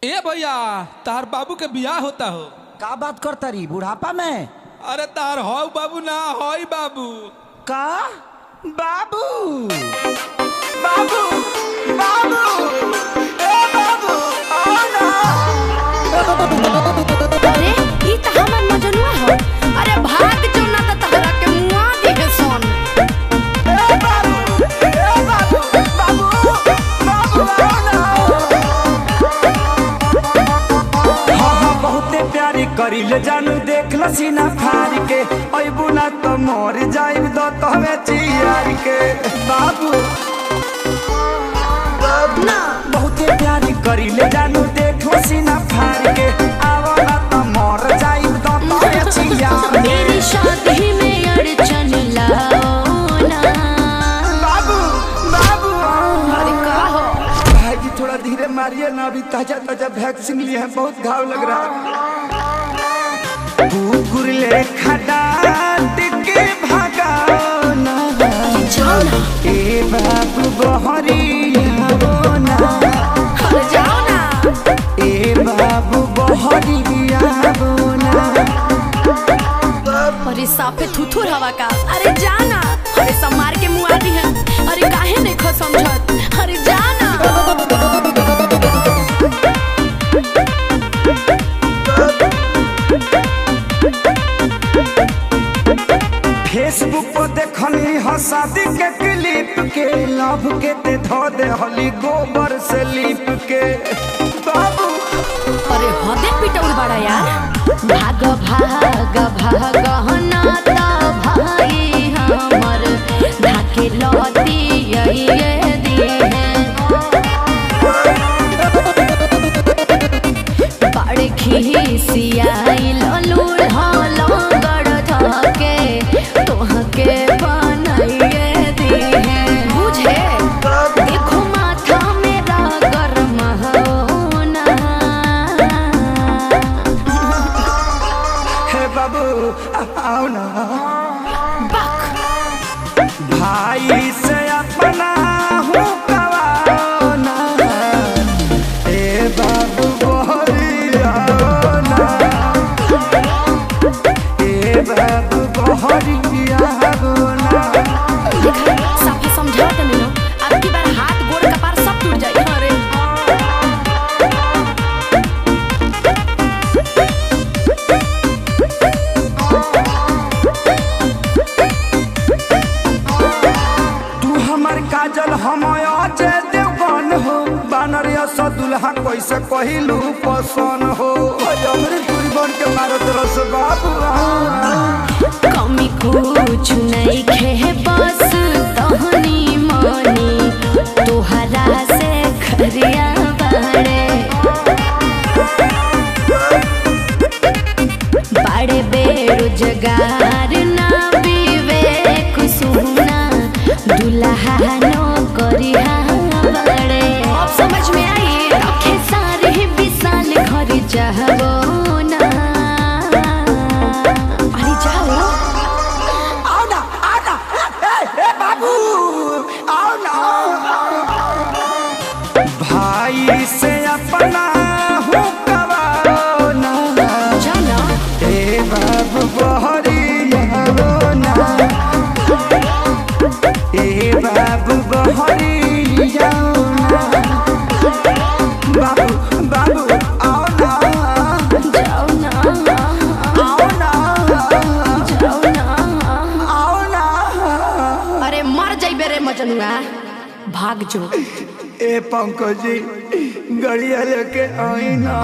ए भैया तार बाबू के बियाह होता हो। का बात करता रही बुढ़ापा में? अरे तार हो बाबू ना होई बाबू। का बाबू बाबू बाबू ए बाबू आओ ना। अरे ई त हमर मजनुआ हो। अरे भाग जो ना त तहरा के मुआ दिहे सोन। ए बाबू बाबू बाबू आओ ना। हाँ बहुते प्यारी करी ले जानू देख ल सीना फाड़ के अबू ना तो मर जाइब दो तहवे चियार के। बाबू ना बहुते प्यारी करी ले जानू देख ल सीना फाड़ के आवो ना तो मर जाइब दो तहवे चियार के। मेरी शादी में अड़चन लाओ ना। बाबू बाबू अरे का हो? भाई जी थोड़ा धीरे मारिए ना, अभी ताजा ताजा वैक्सीन लिए हैं, बहुत घाव लग रहा है। कुकुर ले खडाट के भगाओ ना। जाओ ना। ए बाबू बहरिया वो ना। अरे जाओ ना। ए बाबू बहरिया वो ना। अरे साफे थुथुर हवा का। अरे जाना। अरे सब मार के मुआ दी है। अरे काहे नहीं खो समझत। अरे जाना। फेसबुक पर देखनी ह शादी के क्लिप के लव के ते धो दे हली गोबर से लिप के। बाबू अरे हदे पिटौल बड़ा यार। भाग भाग भाग ना ता भाई हमर ढाके लौटी ये दिए बड़े खिसियाई ललूर हलो गड़ धके तोहके बनाइए दिए बुझे। देखो माथा मेरा गरम होना। हे बाबू आओ ना। भाई से अपना हूँ कवाओ ना। ए बाबू बहरिया वो ना। ए बाबू बहरिया वो ना। साफे समझाओ तनी नो। अब की बार हाथ गोड़ कपार सब टूट जाई। अरे तू हमर काजल हम अजय देवगन हो। बानरिया सा दुल्हा कैसे कहिलू पसन हो। हमरे दूरी बन के मारत रस बाबू कमी कुछ नहीं खे बस तहनी मनी तोहरा से खरिया बड़े बड़े बेरोजगार ना विवेक सुना दुल्हा नो करिया बड़े। अब समझ में आई रखे सारे विशाल घर जाओ ना। अरे जाओ। आओ ना आओ ना। ए बाबू आओ ना। भाई से अपना हूँ कवाओ ना। जाना। ए बाबू बहरिया वो ना। ए बाबू बहरिया वो ना। बाबू बाबू आओ ना। जाओ ना। आओ ना जाओ ना। आओ ना। अरे मर जाइबे रे मजनुआ। भाग जो। ए पंकज जी गड़िया लेके आई ना।